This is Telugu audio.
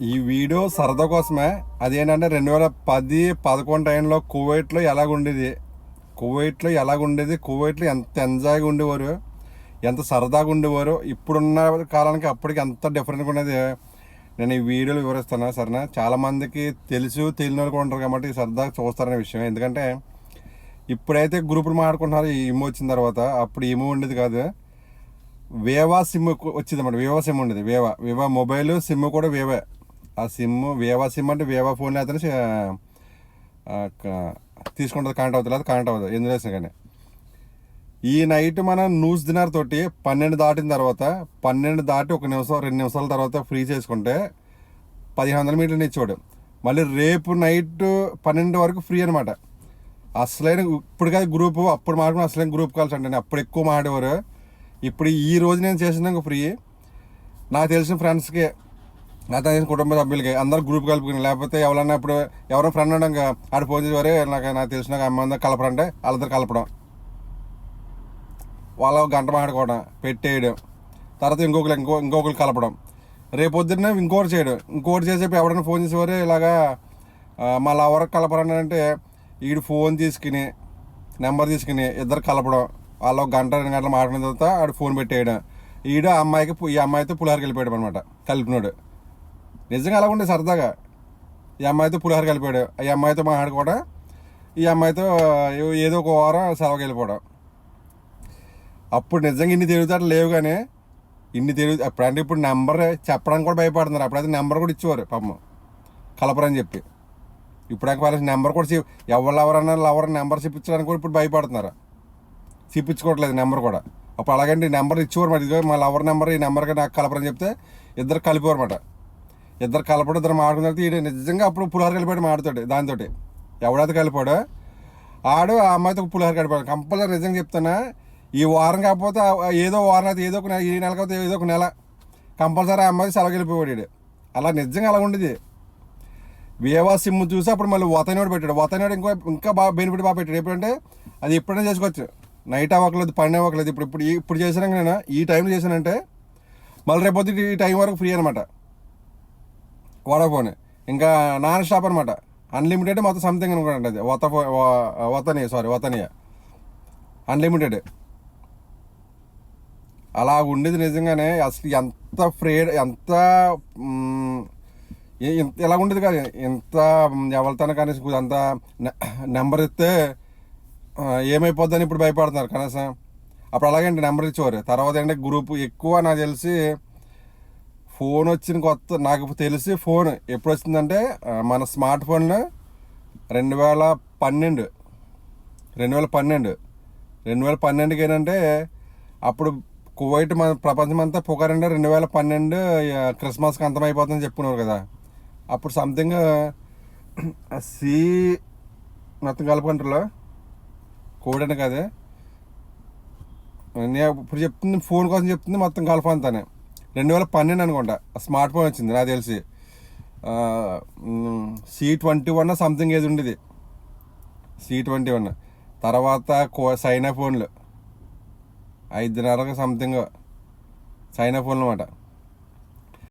ఈ వీడియో సరదా కోసమే. అదేంటంటే 2010-11 టైంలో కువైట్లో కువైట్లో ఎంత ఎంజాయ్గా ఉండేవారు, ఎంత సరదాగా ఉండేవారు. ఇప్పుడున్న కాలానికి అప్పటికి ఎంత డిఫరెంట్గా ఉండేది నేను ఈ వీడియోలో వివరిస్తాను. సరేనా? చాలామందికి తెలియని వాళ్ళు కూడా ఉంటారు కాబట్టి సరదాగా చూస్తారనే విషయం. ఎందుకంటే ఇప్పుడైతే గ్రూపులు మాట్లాడుకుంటున్నారు ఈ ఇమో వచ్చిన తర్వాత. అప్పుడు ఇమో ఉండేది కాదు, వేవా సిమ్ వచ్చింది అన్నమాట. వేవా సిమ్ ఉండేది. వేవా మొబైల్ సిమ్ కూడా వేవే. ఆ సిమ్ వేవా సిమ్ అంటే వేవా ఫోన్ అయితే తీసుకుంటుంది, కనెక్ట్ అవుతుంది, అది కనెక్ట్ అవ్వదు ఎందుకు వేసినా కానీ. ఈ నైట్ మనం న్యూస్ డిన్నర్ తోటి 12 దాటిన తర్వాత, 12 దాటి 1 నిమిషం 2 నిమిషాల తర్వాత ఫ్రీ చేసుకుంటే 1500 మీటర్లు ఇచ్చేవాడు. మళ్ళీ రేపు నైట్ 12 వరకు ఫ్రీ అనమాట. అసలైన ఇప్పుడు కాదు గ్రూపు, అప్పుడు మాట్లాడుకుని అసలైన గ్రూప్ కాల్స్ అంటే అప్పుడు ఎక్కువ మాట్లాడేవారు. ఇప్పుడు ఈ రోజు నేను చేసినాక ఫ్రీ. నాకు తెలిసిన ఫ్రెండ్స్కి, నాకు తెలిసిన కుటుంబ సభ్యులకి అందరూ గ్రూప్ కలుపుకుని, లేకపోతే ఎవరన్నా ఇప్పుడు ఎవరైనా ఫ్రెండ్ ఉండగా ఆడు ఫోన్ చేసేవారే నాకు తెలిసిన అమ్మాయి కలపరంటే వాళ్ళిద్దరు కలపడం, వాళ్ళ గంట మాట్లాడుకోవడం, పెట్టేయడం, తర్వాత ఇంకొకరు కలపడం, రేపొద్దున్న ఇంకోటి చేయడం, ఇంకోటి చేసేపు ఎవరైనా ఫోన్ చేసేవారే ఇలాగా మళ్ళీ ఎవరికి కలపరండి అంటే వీడు ఫోన్ తీసుకుని నెంబర్ తీసుకుని ఇద్దరు కలపడం, వాళ్ళు 1-2 గంటలు మాట్లాడిన తర్వాత ఆడు ఫోన్ పెట్టేయడం, ఈ అమ్మాయితో పులిహార కలిపాడు అనమాట. కలిపినాడు నిజంగా అలా ఉండే సరదాగా. ఈ అమ్మాయితో పులిహార కలిపాడు, ఈ అమ్మాయితో మాట్లాడుకోవడం, ఈ అమ్మాయితో ఏదో ఒక వారం సెలవుకి వెళ్ళిపోవడం. అప్పుడు నిజంగా ఇన్ని తెలివితేటలు లేవు, కానీ అప్పుడంటే ఇప్పుడు నెంబర్ చెప్పడానికి కూడా భయపడుతున్నారు. అప్పుడైతే నెంబర్ కూడా ఇచ్చేవారు పాపం కలపరని చెప్పి. ఇప్పుడు వాళ్ళ నెంబర్ కూడా ఎవరన్నా లవర్ నెంబర్ చెప్పించడానికి కూడా ఇప్పుడు భయపడుతున్నారు, చెప్పించుకోవట్లేదు నెంబర్ కూడా. అప్పుడు అలాగంటే నెంబర్ ఇచ్చేవారు మాట. ఇదిగో మా లవర్ నెంబర్, ఈ నెంబర్కి నాకు కలపరని చెప్తే ఇద్దరు కలిపేవారు అన్నమాట. ఇద్దరు కలపడం, ఇద్దరు మాట్లాడిన తర్వాత నిజంగా అప్పుడు పులిహార కలిపాడు మాటతోటి. దాంతో ఎవడైతే కలిపాడో ఆడు ఆ అమ్మాయితో పులిహార కలిపాడు కంపల్సరీ. నిజంగా చెప్తానా, ఈ వారం కాకపోతే ఏదో వారం అయితే ఏదో ఒక నెల, ఈ నెల కాకపోతే ఏదో ఒక నెల కంపల్సరీ ఆ అమ్మాయి సెలవు వెళ్ళిపోయాడు. అలా నిజంగా అలా ఉండేది. వేవా సిమ్ చూసి అప్పుడు మళ్ళీ వతనోడు పెట్టాడు. వతనోడు ఇంకా బాగా బెనిఫిట్ బాగా పెట్టాడు. ఎప్పుడంటే అది ఎప్పుడైనా చేసుకోవచ్చు, నైట్ అవ్వకలేదు, పని అవ్వకలేదు. ఇప్పుడు చేసినాక నేను ఈ టైంలో చేశానంటే మళ్ళీ రేపొద్దు ఈ టైం వరకు ఫ్రీ అనమాట. వడాఫోన్ ఇంకా నాన్ స్టాప్ అనమాట, అన్లిమిటెడ్ మొత్తం సంథింగ్ అనుకోండి. అది వతనియా అన్లిమిటెడ్. అలా ఉండేది నిజంగానే. అసలు ఎంత ఎంత ఎలా ఉండేది కాదు. ఎంత ఎవరితోనే కనీసం అంత నెంబర్ ఇస్తే ఏమైపోద్దని ఇప్పుడు భయపడుతున్నారు కనీసం. అప్పుడు అలాగంటే నెంబర్ ఇచ్చేవారు. తర్వాత ఏంటంటే గ్రూప్ ఎక్కువ నాకు తెలిసి ఫోన్ వచ్చిన కొత్త, నాకు తెలిసి ఫోన్ ఎప్పుడు వచ్చిందంటే మన స్మార్ట్ ఫోన్లో 2012 ఏంటంటే అప్పుడు కువైట్ మన ప్రపంచం అంతా పుకారంటే 2012 క్రిస్మస్కి అంతమైపోతుందని చెప్పుకున్నారు కదా. అప్పుడు సంథింగ్ సి మొత్తం కలుపుకుంటారులో కోడ్ అని కాదు, నేను ఇప్పుడు చెప్తుంది ఫోన్ కోసం చెప్తుంది, మొత్తం కలప అంతానే 2012 అనుకుంటా స్మార్ట్ ఫోన్ వచ్చింది నాకు తెలిసి. C21 సంథింగ్ ఏది ఉండేది, C21. తర్వాత చైనా ఫోన్లు 5.5 సంథింగ్ చైనా ఫోన్లు అన్నమాట.